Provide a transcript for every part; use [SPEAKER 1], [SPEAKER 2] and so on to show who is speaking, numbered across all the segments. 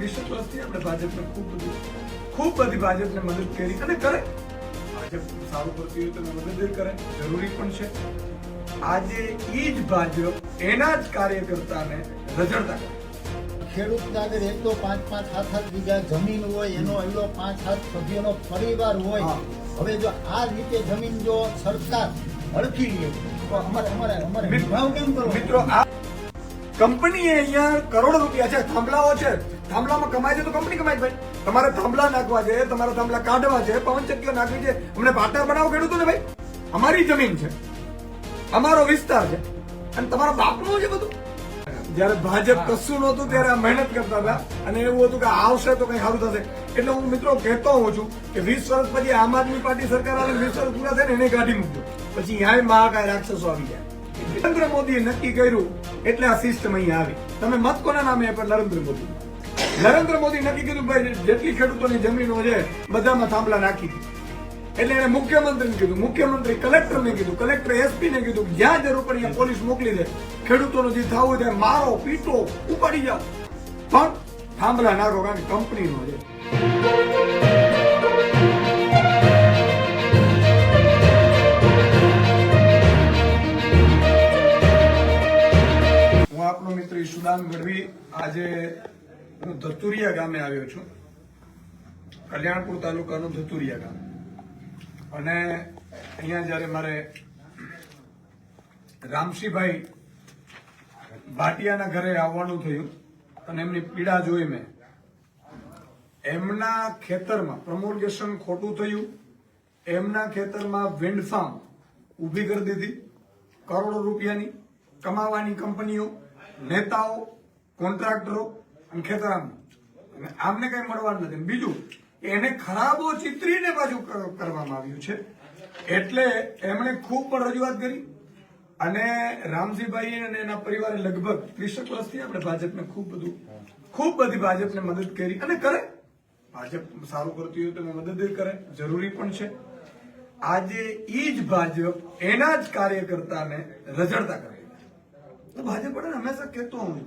[SPEAKER 1] 20 વર્ષથી આપણે ભાજપને ખૂબ બધી ભાજપને મદદ કરી અને કરે. ભાજપ સારું કરતી હોય તો મદદ કરે, જરૂરી પણ છે. આજે એ જ ભાજપ એના જ કાર્યકર્તાને રજડતા કરે.
[SPEAKER 2] ખેડૂતના આગળ એક તો 5-5, 7-7 વીઘા જમીન હોય, એનો એવડો 5-7 સભ્યોનો પરિવાર હોય. હવે જો આ રીતે જમીન જો સરકાર હડકી લે તો અમારે વિભાવ કેમ કરો?
[SPEAKER 1] મિત્રો, આ કંપની અહીંયા કરોડો રૂપિયા છે, થાંભલાઓ છે, થાંભલામાં કમાય છે તો કંપની કમાય છે. ભાઈ, તમારે થાંભલા નાખવા છે, તમારા થાંભલા કાઢવા છે, પવનચક્કીઓ નાખવી છે, અમને પાટા બનાવો ખેડૂતોને. ભાઈ, અમારી જમીન છે, અમારો વિસ્તાર છે અને તમારા બાપનું છે બધું. જયારે ભાજપ કશું નહોતું ત્યારે મહેનત કરતા હતા અને એવું હતું કે આવશે તો કઈ સારું થશે. એટલે હું મિત્રો કહેતો હોઉં છું કે 20 વર્ષ પછી આમ આદમી પાર્ટી સરકાર આવે, 20 વર્ષ પૂરા થાય ને એને કાઢી મૂકજો, પછી ન્યાય મહાકાય રાક્ષસો આવી જાય. નરેન્દ્ર મોદીએ નક્કી કર્યું એટલે આ સિસ્ટમ અહીંયા આવી. તમે મત કોના નામે આપ્યા? નરેન્દ્ર મોદી. નરેન્દ્ર મોદી નક્કી કર્યું ભાઈ જેટલી ખેડૂતોની જમીનો છે બધામાં થાંભલા નાખી દીધી. એટલે એને મુખ્યમંત્રીને કીધું, મુખ્યમંત્રી કલેક્ટરને કીધું, કલેક્ટર એસપીને કીધું, જ્યાં જરૂર પડે ત્યાં પોલીસ મોકલી દે, ખેડૂતોનો જે થવું થાય મારો પીટો ઉપાડી જાઓ, પણ થાંભલા નાખો, કારણ કે કંપનીનો છે. હું આપનો મિત્ર ઈશુદાન ગઢવી. આજે હું ધતુરિયા ગામે આવ્યો છું, કલ્યાણપુર તાલુકાનું ધતુરિયા ગામ. અને અહીંયા જયારે મારે રામસિંહભાઈ ભાટિયાના ઘરે આવવાનું થયું અને એમની પીડા જોઈ મેં. એમના ખેતરમાં પ્રમોલ્ગેશન ખોટું થયું, એમના ખેતરમાં વિન્ડ ફાર્મ ઊભી કરી દીધી, કરોડો રૂપિયાની કમાવાની કંપનીઓ, નેતાઓ, કોન્ટ્રાક્ટરો અને ખેતરામાં, અને આમને કઈ મળવાનું નથી. બીજું, એને ખરાબો ચિત્રીને પાછું કરવામાં આવ્યું છે. એટલે એમણે ખૂબ પણ રજૂઆત કરી અને રામસિંહભાઈ અને એના પરિવારે લગભગ 30 વર્ષથી આપણે ભાજપને ખૂબ બધી ભાજપને મદદ કરી અને કરે. ભાજપ સારું કરતી હોય તો મદદ કરે, જરૂરી પણ છે. આજે એ જ ભાજપ એના જ કાર્યકર્તાને રજડતા કરે. તો ભાજપ પણ હંમેશા કહેતો હું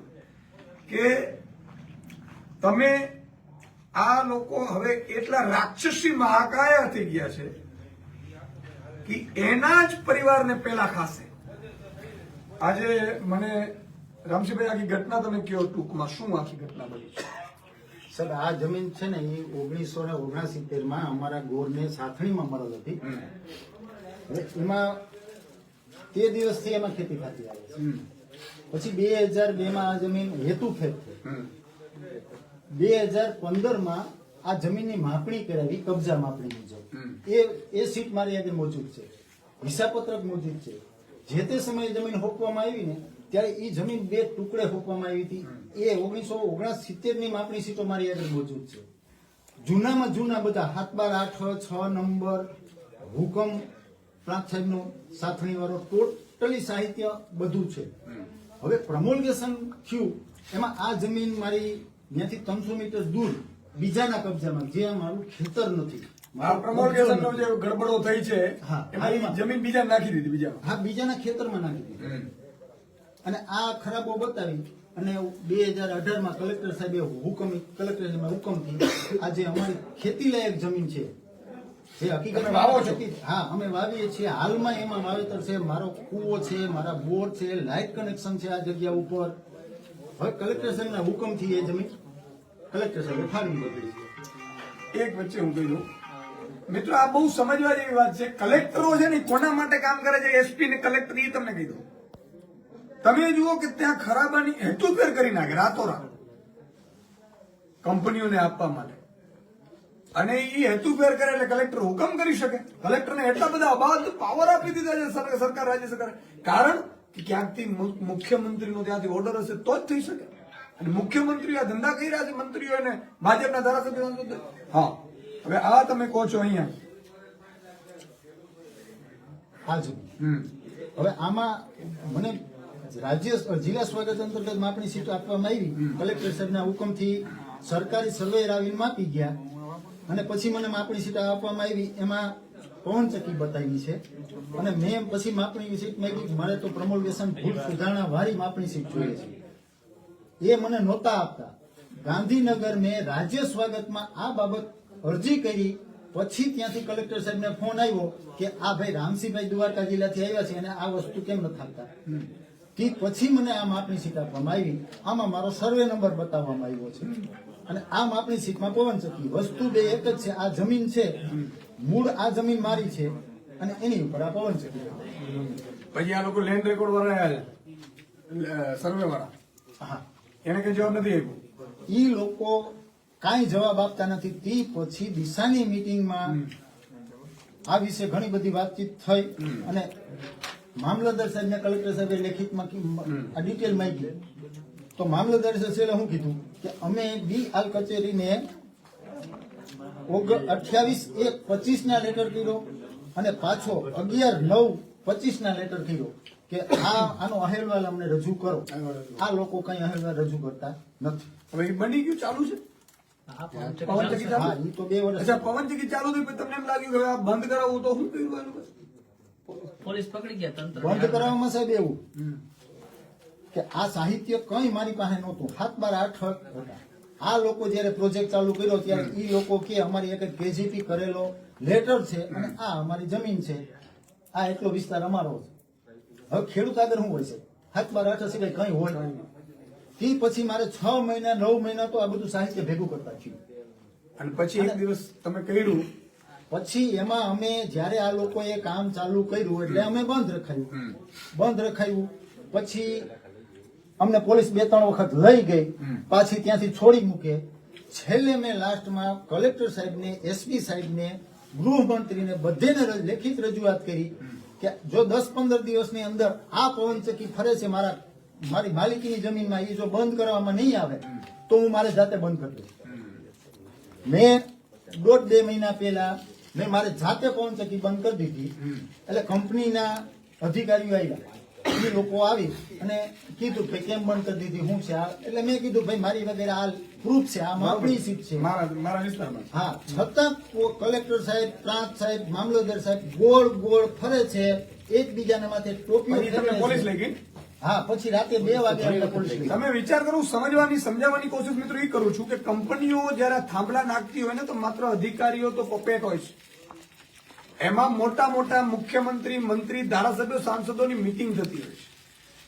[SPEAKER 1] કે તમે આ લોકો હવે એટલા રાક્ષસી મહાકાયા થઈ ગયા છે કે એના જ પરિવારને પેલા ખાશે. આજે મને રામસિંહભાઈ આખી ઘટના તમે કહો ટૂંકમાં, શું આખી ઘટના બની છે?
[SPEAKER 2] સર, આ જમીન છે ને એ 1969 અમારા ગોરને સાથણીમાં મળેલ હતી. હવે એમાં તે દિવસથી એમાં ખેતી થતી આવે છે. પછી 2002 આ જમીન હેતુફેર થઈ. 2015 આ જમીનની માપણી કરાવી, કબજા માપણી મુજબ. એ સીટ મારી આગળ મોજૂદ છે, હિસાબપત્રક મોજૂદ છે. જે તે સમયે જમીન હોપવામાં આવી ને ત્યારે એ જમીન 2 ટુકડે હોપવામાં આવી હતી. એ 1969 માપણી સીટો મારી આગળ મોજૂદ છે. જૂનામાં જૂના બધા 7/12/8/6 નંબર, હુકમ પ્રાંત સાહેબનો સાથણી વાળો ટોટલી સાહિત્ય બધું છે. હવે પ્રમોલ્ગેશન થયું એમાં આ જમીન મારી ત્યાંથી 300 મીટર દૂર બીજાના કબજામાં, જે મારું ખેતર નથી.
[SPEAKER 1] પ્રમોલ્ગેશનનો જે ગડબડો થઈ છે એમાં જમીન બીજા નાખી દીધી,
[SPEAKER 2] બીજાના ખેતરમાં નાખી દીધી. અને આ ખરાબો બતાવી અને 2018 કલેક્ટર સાહેબે હુકમથી આજે અમારી ખેતી લાયક જમીન છે, જે હકીકત અમે વાવીએ છીએ હાલમાં, એમાં વાવેતર છે, મારો કૂવો છે, મારા બોર છે, લાઇટ કનેક્શન છે આ જગ્યા ઉપર. હવે કલેક્ટર સાહેબના હુકમથી એ જમીન કલેક્ટર સાહેબે ફાળવી દીધી છે.
[SPEAKER 1] એક વચ્ચે હું કહી દઉં મિત્રો, આ બહુ સમજવા જેવી વાત છે. કલેક્ટરો છે ને કોના માટે કામ કરે છે? એસપી ને કલેક્ટર, એ તમને કહી દઉં. તમે જુઓ કે ત્યાં ખરાબાની હેતુફેર કરી નાખે રાતોરાત કંપનીઓને આપવા માટે. અને એ હેતુફેર કરે એટલે કલેક્ટર હુકમ કરી શકે. કલેક્ટરને એટલા બધા અબાધ પાવર આપી દીધા છે સરકાર, રાજ્ય સરકાર. કારણ કે ક્યાંકથી મુખ્યમંત્રીનો ત્યાંથી ઓર્ડર હશે તો જ થઈ શકે. અને મુખ્યમંત્રીઓ આ ધંધા કરી રહ્યા છે, મંત્રીઓ અને ભાજપના ધારાસભ્યો. હા, હવે આ તમે કહો છો અહીંયા
[SPEAKER 2] હવે આમાં મને જિલ્લા સ્વાગત અંતર્ગત માપણી સીટો આપવામાં આવી. કલેક્ટર સાહેબના હુકમથી સરકારી સર્વેયર આવીને માપી ગયા અને પછી મને માપણી સીટ આપવામાં આવી. એમાં પવનચક્કી બતાવી છે અને મેં પછી માપણી સીટ માંગી. મારે તો પ્રમોલ્ગેશન ભૂલ સુધારણા વાળી માપણી સીટ જોઈએ છે, એ મને નહોતા આપતા. ગાંધીનગર મેં રાજ્ય સ્વાગતમાં આ બાબત અરજી કરી. પછી ત્યાંથી કલેક્ટર સાહેબને ફોન આવ્યો કે આ ભાઈ રામસિંહભાઈ દ્વારકા જિલ્લાથી આવ્યા છે અને આ વસ્તુ કેમ નથી આપતા. તે પછી મને આ માપણી સીટ આપવામાં આવી. આમાં મારો સર્વે નંબર બતાવવામાં આવ્યો છે અને આ માપણી સીટમાં પવનચક્કી. વસ્તુ બે એક જ છે. આ જમીન છે, મૂળ આ જમીન મારી છે અને એની ઉપર આ પવનચક્કી.
[SPEAKER 1] પછી આ લોકો લેન્ડ રેકોર્ડ વાળા આવ્યા સર્વે વાળા,
[SPEAKER 2] હા,
[SPEAKER 1] એને કઈ જવાબ નથી આપ્યો.
[SPEAKER 2] ઈ લોકો કાંઈ જવાબ આપતા નથી. તે પછી દિશાની મીટિંગમાં આ વિશે ઘણી બધી વાતચીત થઈ અને મામલતદાર સાહેબને કલેક્ટર સાહેબે લેખિતમાં આ ડિટેલ માંગી. તો મામલતદાર સાહેબે શું કીધું કે અમે ડીઆર કચેરીને 28/1/25 ના લેટર કર્યો અને પાછો 11/9/25 ના લેટર કર્યો કે આનો અહેવાલ અમને રજૂ કરો. આ લોકો કઈ અહેવાલ રજૂ કરતા નથી.
[SPEAKER 1] હવે એ બની ગયું, ચાલુ છે પવનચક્કી ચાલુ?
[SPEAKER 2] હા, ઈ તો 2 વર્ષ.
[SPEAKER 1] અચ્છા, પવનચક્કી ચાલુ થઈ પછી તમને એમ લાગ્યું કે હવે આ બંધ કરાવવું તો શું કર્યું એનું?
[SPEAKER 3] પોલીસ પકડી ગયા તંત્ર
[SPEAKER 2] બંધ કરાવવામાં સાહેબ એવું કે આ સાહિત્ય કઈ મારી પાસે નહોતું. 7/12/8 હતા. આ લોકો જયારે પ્રોજેક્ટ ચાલુ કર્યો ત્યારે ઈ લોકો કે અમારી એક કેજીપી કરેલો લેટર છે અને આ અમારી જમીન છે, આ એટલો વિસ્તાર અમારો છે. હવે ખેડૂત આગળ શું હોય છે? 7/12/8 સિવાય કઈ હોય નહીં. તે પછી મારે 6 મહિના 9 મહિના તો આ બધું સાહિત્ય ભેગું કરતા થયું.
[SPEAKER 1] અને પછી એક દિવસ તમે કર્યું,
[SPEAKER 2] પછી એમાં અમે જયારે આ લોકોએ કામ ચાલુ કર્યું એટલે અમે બંધ રખાયું. પછી અમને પોલીસ 2-3 વખત લઈ ગઈ, પાછી ત્યાંથી છોડી મૂકે. છેલ્લે મેં લાસ્ટમાં કલેક્ટર સાહેબને, એસપી સાહેબને, ગૃહમંત્રીને બધેને લેખિત રજૂઆત કરી કે જો 10-15 દિવસની અંદર આ પવનચક્કી ફરે છે મારી માલિકીની જમીનમાં, એ જો બંધ કરવામાં નહીં આવે તો હું મારે જાતે બંધ કરી દઈશ. મેં 1.5-2 મહિના પહેલા મેં મારે જાતે પવનચક્કી બંધ કરી દીધી. એટલે કંપનીના અધિકારીઓ આવ્યા, એ લોકો આવી અને કીધું કે કેમ બંધ કરી દીધી, શું છે આ? એટલે મેં કીધું ભાઈ મારી વગેરે આ પ્રૂફ છે, આ માપણી સીટ છે.
[SPEAKER 1] મારા વિસ્તારમાં.
[SPEAKER 2] હા, છતાં કલેક્ટર સાહેબ, પ્રાંત સાહેબ, મામલતદાર સાહેબ ગોળ ગોળ ફરે છે, એકબીજાના માથે ટોપીઓ
[SPEAKER 1] પછી તમને પોલીસ લઈ ગઈ.
[SPEAKER 2] હા, પછી રાતે 2 વાગે અમને પોલીસ લઈ ગઈ.
[SPEAKER 1] તમે વિચાર કરો, સમજાવવાની કોશિશ મિત્રો એ કરું છું કે કંપનીઓ જયારે થાંભલા નાખતી હોય ને તો માત્ર અધિકારીઓ તો પપેટ હોય છે. એમાં મોટા મોટા મુખ્યમંત્રી, મંત્રી, ધારાસભ્યો, સાંસદોની મીટિંગ થતી હોય છે.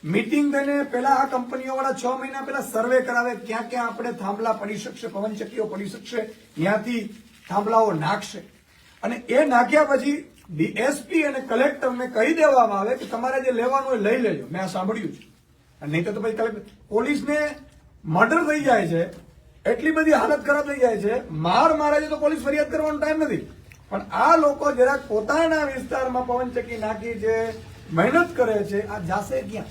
[SPEAKER 1] મીટિંગ થઈને પેલા આ કંપનીઓ વાળા 6 મહિના પહેલા સર્વે કરાવે ક્યાં ક્યાં આપણે થાંભલા પડી શકશે, પવનચક્કીઓ પડી શકશે, ત્યાંથી થાંભલાઓ નાખશે. અને એ નાખ્યા પછી ડીએસપી અને કલેક્ટરને કહી દેવામાં આવે કે તમારે જે લેવાનું હોય લઈ લેજો. મેં આ સાંભળ્યું છે. નહીં તો પછી કલેક્ટર, પોલીસને મર્ડર થઈ જાય છે, એટલી બધી હાલત ખરાબ થઈ જાય છે, મારે છે તો પોલીસ ફરિયાદ કરવાનો ટાઈમ નથી. પણ આ લોકો જરાક પોતાના વિસ્તારમાં પવનચક્કી નાખી છે, મહેનત કરે છે, આ જાશે ક્યાં?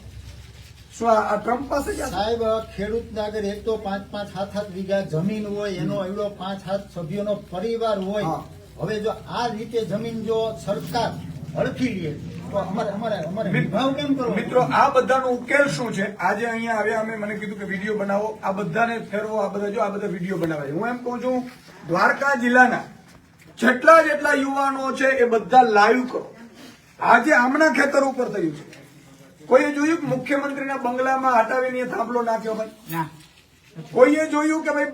[SPEAKER 1] શું આ ટ્રમ્પ પાસે જશે?
[SPEAKER 2] સાહેબ, ખેડૂતના આગળ એક તો 5-5, 7-7 વીઘા જમીન હોય, એનો એવડો 5-7 સભ્યોનો પરિવાર હોય.
[SPEAKER 1] હા.
[SPEAKER 2] હવે જો આ રીતે જમીન જો સરકાર હડકી લે તો અમારે વિભાવ કેમ કરવો?
[SPEAKER 1] મિત્રો, આ બધાનો ઉકેલ શું છે? આજે અહીંયા આવ્યા, અમે મને કીધું કે વિડીયો બનાવો, આ બધાને ફેરવો, આ બધા વિડીયો બનાવે છે. હું એમ કહું છું, દ્વારકા જિલ્લાના જેટલા યુવાનો છે એ બધા લાઈવ કરો. આજે આમના ખેતર ઉપર થયું છે. કોઈએ જોયું કે મુખ્યમંત્રીના બંગલામાં હટાવીને એ થાંભલો નાખ્યો? ભાઈ, કોઈએ જોયું કે ભાઈ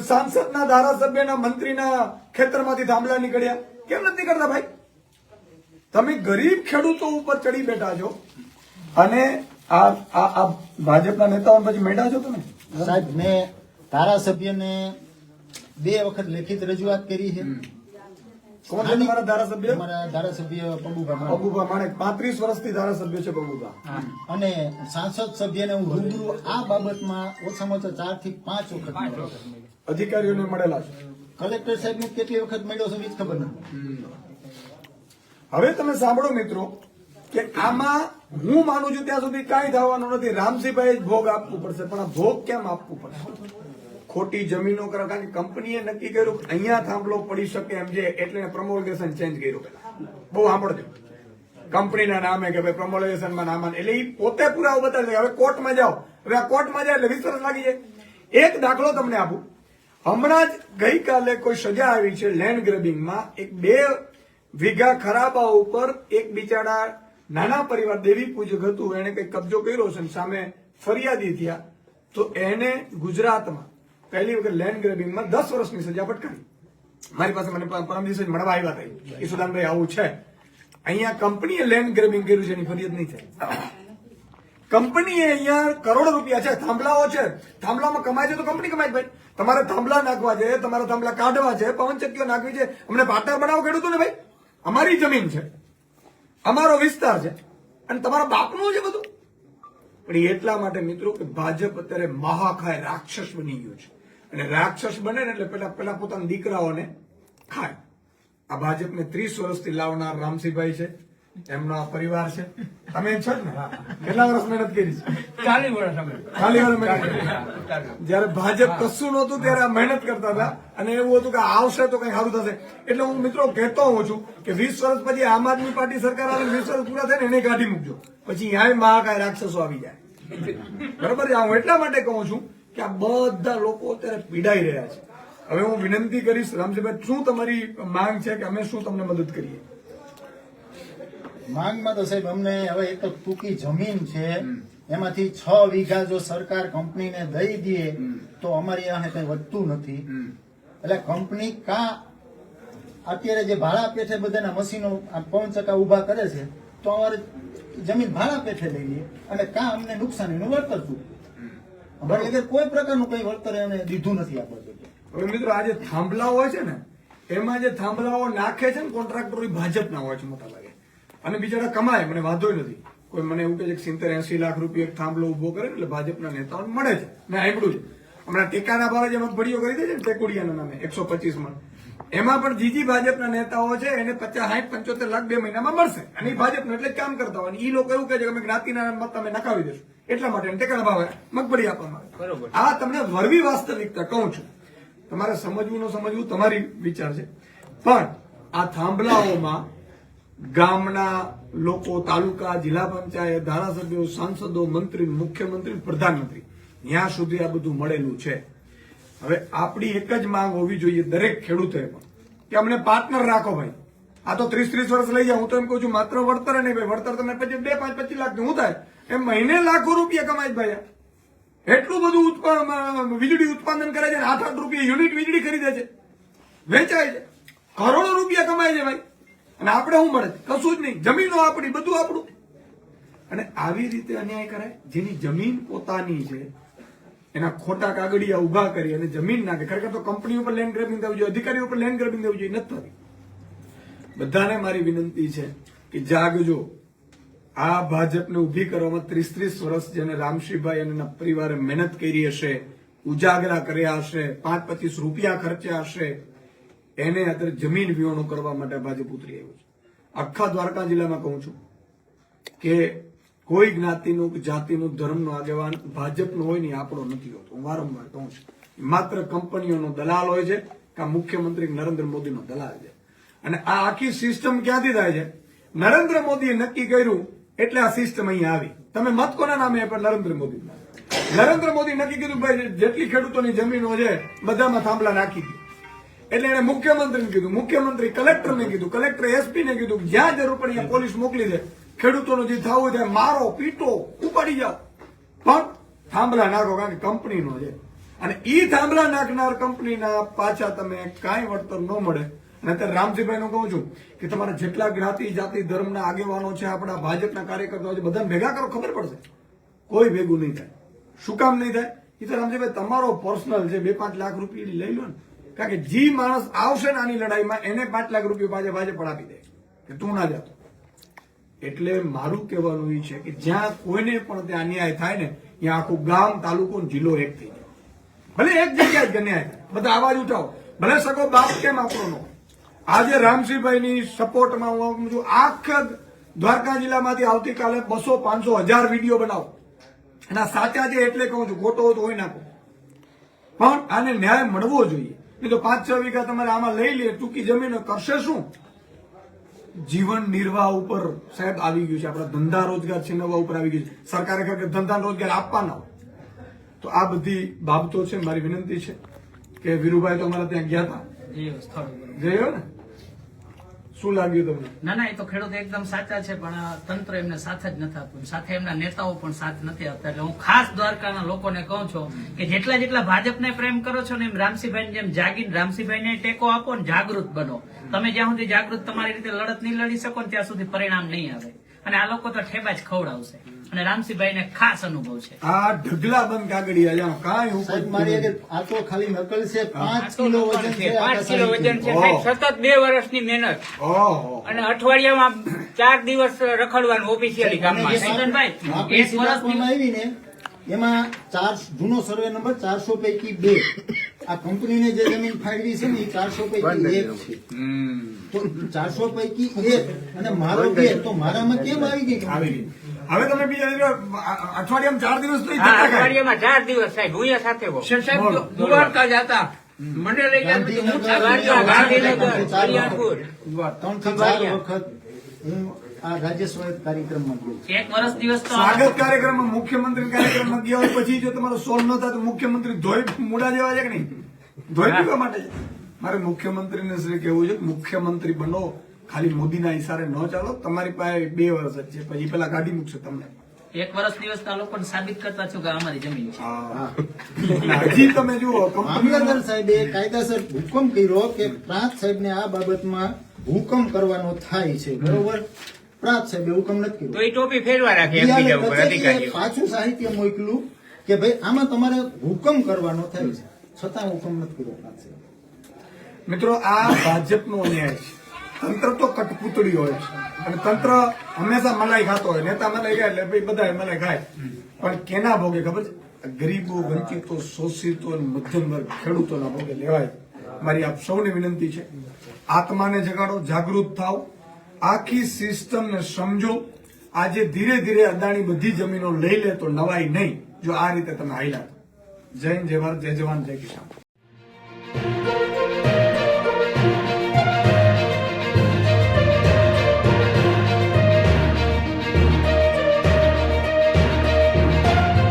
[SPEAKER 1] સાંસદના, ધારાસભ્યના, મંત્રીના ખેતરમાંથી થાંભલા નીકળ્યા? કેમ નથી કરતા ભાઈ? તમે ગરીબ ખેડૂતો ઉપર ચડી બેઠા છો અને આ ભાજપના નેતાઓ પછી મેળા છો તમે.
[SPEAKER 2] સાહેબ, મેં ધારાસભ્યને 2 વખત લેખિત રજૂઆત કરી છે.
[SPEAKER 1] કોણ છે તમારા ધારાસભ્ય?
[SPEAKER 2] અમારા ધારાસભ્ય પબુભા માણેક.
[SPEAKER 1] પબુભા માણેક 35 વર્ષથી ધારાસભ્ય છે પબુભા.
[SPEAKER 2] અને સાંસદ સભ્યને હું રૂબરૂ આ બાબતમાં ઓછામાં ઓછા 4 થી 5 વખત મળ્યો.
[SPEAKER 1] અધિકારીઓને મળેલા છે.
[SPEAKER 2] કલેક્ટર સાહેબને કેટલી વખત મળ્યો છે એ જ ખબર નથી.
[SPEAKER 1] હવે તમે સાંભળો મિત્રો કે આમાં હું માનું છું ત્યાં સુધી કાંઈ થવાનું નથી. રામસિંહભાઈ જ ભોગ આપવું પડશે. પણ આ ભોગ કેમ આપવું પડશે? ખોટી જમીનો કરવા, કારણ કે કંપનીએ નક્કી કર્યું કે અહીંયા થાંભલો પડી શકે એમ છે, એટલે પ્રમોલેશન ચેન્જ કર્યું. બહુ સાંભળજો, કંપનીના નામે કે ભાઈ પ્રમોલેશનમાં નામ, એટલે એ પોતે પુરાવો બતાવે. હવે કોર્ટમાં જાઓ, હવે આ કોર્ટમાં જાય એટલે 20 વર્ષ લાગી જાય. એક દાખલો તમને આપું. હમણાં જ ગઈકાલે કોઈ સજા આવી છે લેન્ડ ગ્રેબિંગમાં. એક 2 વીઘા ખરાબા ઉપર એક બિચારા નાના પરિવાર, દેવી પૂજક હતું, એને કઈ કબજો કર્યો છે, સામે ફરિયાદી થયા. તો એને ગુજરાતમાં પહેલી વખત લેન્ડ ગ્રેબિંગમાં 10 વર્ષની સજા ફટકારી. મારી પાસે મને પરમ દિવસે જ મળવા આવ્યા હતા કે સુદાનભાઈ આવું છે, અહીંયા કંપનીએ લેન્ડ ગ્રેબિંગ કર્યું છે એની ફરિયાદ નહીં થાય. કંપનીએ અહીંયા કરોડો રૂપિયા છે, થાંભલાઓ છે, થાંભલામાં કમાય છે તો કંપની કમાય ભાઈ. તમારે થાંભલા નાખવા છે, તમારા થાંભલા કાઢવા છે, પવનચક્કીઓ નાખવી છે, અમને પાટા બનાવો ખેડૂતોને ભાઈ. અમારી જમીન છે, અમારો વિસ્તાર છે અને તમારા બાપનું છે બધું. પણ એ એટલા માટે મિત્રો કે ભાજપ અત્યારે મહાકાય રાક્ષસ બની ગયું છે અને રાક્ષસ બને ને એટલે પેલા પોતાના દીકરાઓને ખાય. આ ભાજપને 30 વર્ષથી લાવનાર રામસિંહભાઈ છે, એમનો આ પરિવાર છે. તમે છો જ ને? કેટલા વર્ષ મહેનત કરી છે?
[SPEAKER 3] 40 વર્ષ અમે.
[SPEAKER 1] ખાલી વાર મહેનત કરી. જયારે ભાજપ કશું નહોતું ત્યારે આ મહેનત કરતા હતા અને એવું હતું કે આવશે તો કઈ સારું થશે. એટલે હું મિત્રો કહેતો હોઉં છું કે 20 વર્ષ પછી આમ આદમી પાર્ટી સરકાર આવે, 20 વર્ષ પૂરા થાય ને એને કાઢી મૂકજો, પછી અહીંયા મહાકાય રાક્ષસો આવી જાય. બરોબર છે? હું એટલા માટે કહું છું કે આ બધા લોકો અત્યારે પીડાઈ રહ્યા છે. હવે હું વિનંતી કરીશ રામજીભાઈ, શું તમારી માંગ છે કે અમે શું તમને મદદ કરીએ?
[SPEAKER 2] માંગમાં તો સાહેબ અમને હવે એક તો ટૂંકી જમીન છે, એમાંથી 6 વીઘા જો સરકાર કંપનીને દઈ દે તો અમારી પાસે કઈ વધતું નથી. એટલે કંપની અત્યારે જે ભાડા પેઠે બધાના મશીનો પવનચક્કા ઉભા કરે છે તો અમારે જમીન ભાડા પેઠે લઈ લઈએ અને અમને નુકસાનીનું વળતર શું. એટલે કોઈ પ્રકારનું કઈ વળતર એને દીધું નથી આપણે.
[SPEAKER 1] હવે મિત્રો આ જે થાંભલાઓ હોય છે ને, એમાં જે થાંભલાઓ નાખે છે ને કોન્ટ્રાક્ટરો એ ભાજપના હોય છે મોટા ભાગે, અને બિચારા કમાય, મને વાંધો નથી. કોઈ મને એવું કહે છે કે 70-80 લાખ રૂપિયા એક થાંભલો ઉભો કરે એટલે ભાજપના નેતાઓને મળે છે. મેં સાંભળ્યું છે હમણાં ટેકાના ભાવે જે મગફળીઓ કરી દે છે ને ટેકુડિયાના નામે 125 માં, એમાં પણ જીજી ભાજપના નેતાઓ છે એને 50-60-75 લાખ 2 મહિનામાં મળશે અને એ ભાજપનું એટલે જ કામ કરતા હોય. એ લોકો એવું કહે છે કે અમે જ્ઞાતિના મત તમે નકાવી દેશું એટલા માટે ટેકાના ભાવે મગફળી આપવામાં આવે.
[SPEAKER 3] બરોબર.
[SPEAKER 1] આ તમને વરવી વાસ્તવિકતા કહું છું. તમારે સમજવું ન સમજવું તમારી વિચાર છે, પણ આ થાંભલાઓમાં ગામના લોકો, તાલુકા, જિલ્લા પંચાયત, ધારાસભ્યો, સાંસદો, મંત્રી, મુખ્યમંત્રી, પ્રધાનમંત્રી, ત્યાં સુધી આ બધું મળેલું છે. હવે આપણી એક જ માંગ હોવી જોઈએ દરેક ખેડૂતોએ પણ કે અમને પાર્ટનર રાખો ભાઈ. આ તો 30-30 વર્ષ લઈ જાય. હું તો એમ કહું છું માત્ર વળતર નહીં ભાઈ, વળતર તમે પછી 2-5-25 લાખ શું થાય? એમ મહિને લાખો રૂપિયા કમાય ભાઈ. એટલું બધું વીજળી ઉત્પાદન કરે છે, 8-8 રૂપિયા યુનિટ વીજળી ખરીદે છે, વેચાય છે, કરોડો રૂપિયા કમાય છે ભાઈ. અને આપણે શું મળે? કશું જ નહીં. જમીનો આપણી, બધું આપણું. અને આવી રીતે અન્યાય કરાય? જેની જમીન પોતાની છે એના ખોટા કાગળિયા ઉભા કરી અને જમીન નાખે. ખરેખર તો કંપની ઉપર લેન્ડ ગ્રેબિંગ થવું જોઈએ, અધિકારીઓ ઉપર લેન્ડ ગ્રેબિંગ થવું જોઈએ, નથી થતી. બધાને મારી વિનંતી છે કે જાગજો. આ ભાજપને ઉભી કરવામાં 30-30 વર્ષ જેને રામસિંહભાઈ અને એના પરિવારે મહેનત કરી હશે, ઉજાગરા કર્યા હશે, 5-25 રૂપિયા ખર્ચ્યા હશે, એને અત્યારે જમીન વિહોણું કરવા માટે ભાજપ ઉતરી આવ્યું છે. આખા દ્વારકા જિલ્લામાં કહું છું કે કોઈ જ્ઞાતિનું, જાતિનું, ધર્મનો આગેવાન ભાજપનો હોય ને આપણો નથી હોતો. હું વારંવાર કહું છું, માત્ર કંપનીઓનો દલાલ હોય છે કે મુખ્યમંત્રી નરેન્દ્ર મોદીનો દલાલ છે. અને આ આખી સિસ્ટમ ક્યાંથી થાય છે? નરેન્દ્ર મોદીએ નક્કી કર્યું એટલે આ સિસ્ટમ અહીંયા આવી. તમે મત કોના નામે આપ્યા? નરેન્દ્ર મોદી. નરેન્દ્ર મોદી નક્કી કીધું ભાઈ જેટલી ખેડૂતોની જમીનો છે બધામાં થાંભલા નાખી દે. એટલે એને મુખ્યમંત્રીને કીધું, મુખ્યમંત્રી કલેક્ટરને કીધું, કલેક્ટરે એસપીને કીધું, જ્યાં જરૂર પડે ત્યાં પોલીસ મોકલી દે. ખેડૂતોનો જે થવું ત્યાં મારો, પીટો, ઉપાડી જાઓ, પણ થાંભલા નાખો, કારણ કે કંપનીનો છે. અને ઈ થાંભલા નાખનાર કંપનીના પાછા તમે કાંઈ વળતર ન મળે. અને અત્યારે રામજીભાઈ નું કહું છું કે તમારા જેટલા જ્ઞાતિ, જાતિ, ધર્મના આગેવાનો છે, આપણા ભાજપના કાર્યકર્તાઓ છે, બધાને ભેગા કરો, ખબર પડશે. કોઈ ભેગું નહીં થાય. શું કામ નહીં થાય? એ તો રામજીભાઈ તમારો પર્સનલ છે, 2-5 લાખ રૂપિયા લઈ લો ને. કારણ કે જે માણસ આવશે ને આની લડાઈમાં એને 5 લાખ રૂપિયા ભાજપ પણ આપી દે કે તું ના જાતો. એટલે મારું કહેવાનું એ છે કે જ્યાં કોઈને પણ ત્યાં અન્યાય થાય ને ત્યાં આખું ગામ, તાલુકો, જિલ્લો એક થઈ જાય. ભલે એક જગ્યાએ જ અન્યાય થાય, બધા અવાજ ઉઠાવો. ભલે સગો બાપ કેમ આપણો નો. આજે રામસિંહભાઈની સપોર્ટમાં હું છું. આખા દ્વારકા જિલ્લામાંથી આવતીકાલે 200-500-1000 વિડીયો બનાવો અને આ સાચા છે એટલે કહું છું, ખોટો હોય તો હોય નાખો, પણ આને ન્યાય મળવો જોઈએ. નહીં તો 5-6 વીઘા તમારે આમાં લઈ લે, ટૂંકી જમીન કરશે શું? જીવન નિર્વાહ ઉપર સાહેબ આવી ગયું છે. આપણા ધંધા રોજગાર છીનવવા ઉપર આવી ગયું છે. સરકારે ખરેખર ધંધા રોજગાર આપવાના હોય. તો આ બધી બાબતો છે. મારી વિનંતી છે કે વીરુભાઈ તો અમારા ત્યાં ગયા હતા, જયો ને, શું લાગ્યું તમને?
[SPEAKER 3] ના ના, એ તો ખેડૂત એકદમ સાચા છે, પણ તંત્ર એમને સાથ જ નથી આપતું, સાથે એમના નેતાઓ પણ સાથ નથી આપતા. એટલે હું ખાસ દ્વારકાના લોકોને કહું છું કે જેટલા જેટલા ભાજપને પ્રેમ કરો છો ને, એમ રામસિંહભાઈ જેમ જાગીને રામસિંહભાઈને ટેકો આપો ને, જાગૃત બનો. તમે જ્યાં સુધી જાગૃત તમારી રીતે લડત નહીં લડી શકો ને, ત્યાં સુધી પરિણામ નહીં આવે. અને આ લોકો તો ઠેબા જ ખવડાવશે. અને રામસિંહભાઈને ખાસ અનુભવ છે.
[SPEAKER 1] આ ઢગલા બંધ કાગળિયા જાણો કાંઈ
[SPEAKER 2] સાહેબ મારી
[SPEAKER 1] ઉપર
[SPEAKER 2] આગળ આ તો ખાલી નકલ છે. 5 કિલો વજન છે.
[SPEAKER 4] 5 કિલો વજન છે સાહેબ. સતત 2 વર્ષની મહેનત
[SPEAKER 1] ઓહો.
[SPEAKER 4] અને અઠવાડિયામાં 4 દિવસ રખડવાનું ઓફિશિયલી કામમાં.
[SPEAKER 2] અને જે
[SPEAKER 3] ચેતનભાઈ,
[SPEAKER 2] માપણી
[SPEAKER 3] એક
[SPEAKER 2] સીટ
[SPEAKER 3] વર્ષની-
[SPEAKER 2] આપવામાં આવી ને એમાં જૂનો સર્વે નંબર 400 પૈકી 2. આ કંપનીને જે જમીન ફાળવી છે ને એ 400 પૈકી 1 છે. તો 400 પૈકી 1 અને મારો 2, તો મારામાં કેમ આવી ગઈ
[SPEAKER 1] આવી ગઈ. હવે તમે બીજા અઠવાડિયામાં 4 દિવસ તો ઈ
[SPEAKER 4] હા,
[SPEAKER 1] ધક્કા ખાય.
[SPEAKER 4] અઠવાડિયામાં 4 દિવસ સાહેબ હું સાથે હોઉં.
[SPEAKER 1] બોલો, બોલો.
[SPEAKER 5] દ્વારકા જતા મને લઈ ગયા પછી હું
[SPEAKER 4] દ્વારકા, ગાંધીનગર,
[SPEAKER 2] ચાર
[SPEAKER 4] કલ્યાણપુર.
[SPEAKER 2] 3 થી 4 વખત હું આ રાજ્ય સ્વાયત્ત કાર્યક્રમમાં ગયો છું.
[SPEAKER 3] એક વર્ષ દિવસ તો
[SPEAKER 1] સ્વાગત કાર્યક્રમમાં મુખ્યમંત્રી કાર્યક્રમમાં ગયા હોય પછી જો તમારો સોલ્વ ન થાય તો મુખ્યમંત્રી ધોઈ મૂડા જેવા છે કે નહીં? ધોઈ પીવા માટે છે. મારે મુખ્યમંત્રીને શ્રી કહેવું છે કે મુખ્યમંત્રી બનો, ખાલી મોદીના ઈશારે ન ચાલો. તમારી પાસે 2 વર્ષ જ છે, પછી પેલા કાઢી મૂકશે તમને.
[SPEAKER 3] એક વર્ષ દિવસ તો આ લોકોને સાબિત કરતા છો કે આ અમારી જમીન છે.
[SPEAKER 1] હા. હજી તમે જુઓ
[SPEAKER 2] મામલતદાર સાહેબે કાયદાસર હુકમ કર્યો કે પ્રાંત સાહેબને આ બાબતમાં હુકમ કરવાનો થાય છે, બરોબર? પ્રાંત સાહેબે હુકમ નથી
[SPEAKER 4] તો
[SPEAKER 2] કર્યો.
[SPEAKER 4] એ ટોપી ફેરવા રાખે
[SPEAKER 2] બિહારની
[SPEAKER 4] એકબીજા ઉપર
[SPEAKER 2] કચેરીએ
[SPEAKER 4] અધિકારીઓ.
[SPEAKER 2] પાછું સાહિત્ય મોકલ્યું કે ભાઈ આમાં તમારે હુકમ કરવાનો થાય છે, છતાં હુકમ નથી કર્યો પ્રાંત સાહેબે.
[SPEAKER 1] મિત્રો આ ભાજપનો અન્યાય છે. તંત્ર તો કઠપૂતળી હોય છે અને તંત્ર હંમેશા મલાઈ ખાતો હોય. નેતા મલાઈ ખાય એટલે ભાઈ બધા મલાઈ ખાય, પણ કેના ભોગે ખબર છે? ગરીબો, વંચિતો, શોષિતો અને મધ્યમ વર્ગ ખેડૂતોના ભોગે લેવાય. મારી આપ સૌને વિનંતી છે, આત્માને જગાડો, જાગૃત થાવ, આખી સિસ્ટમને સમજો. આજે ધીરે ધીરે અદાણી બધી જમીનો લઈ લે તો નવાઈ નહીં, જો આ રીતે તમે હાલ્યા. જય હિન્દ, જય ભારત, જય જવાન, જય કિસાન.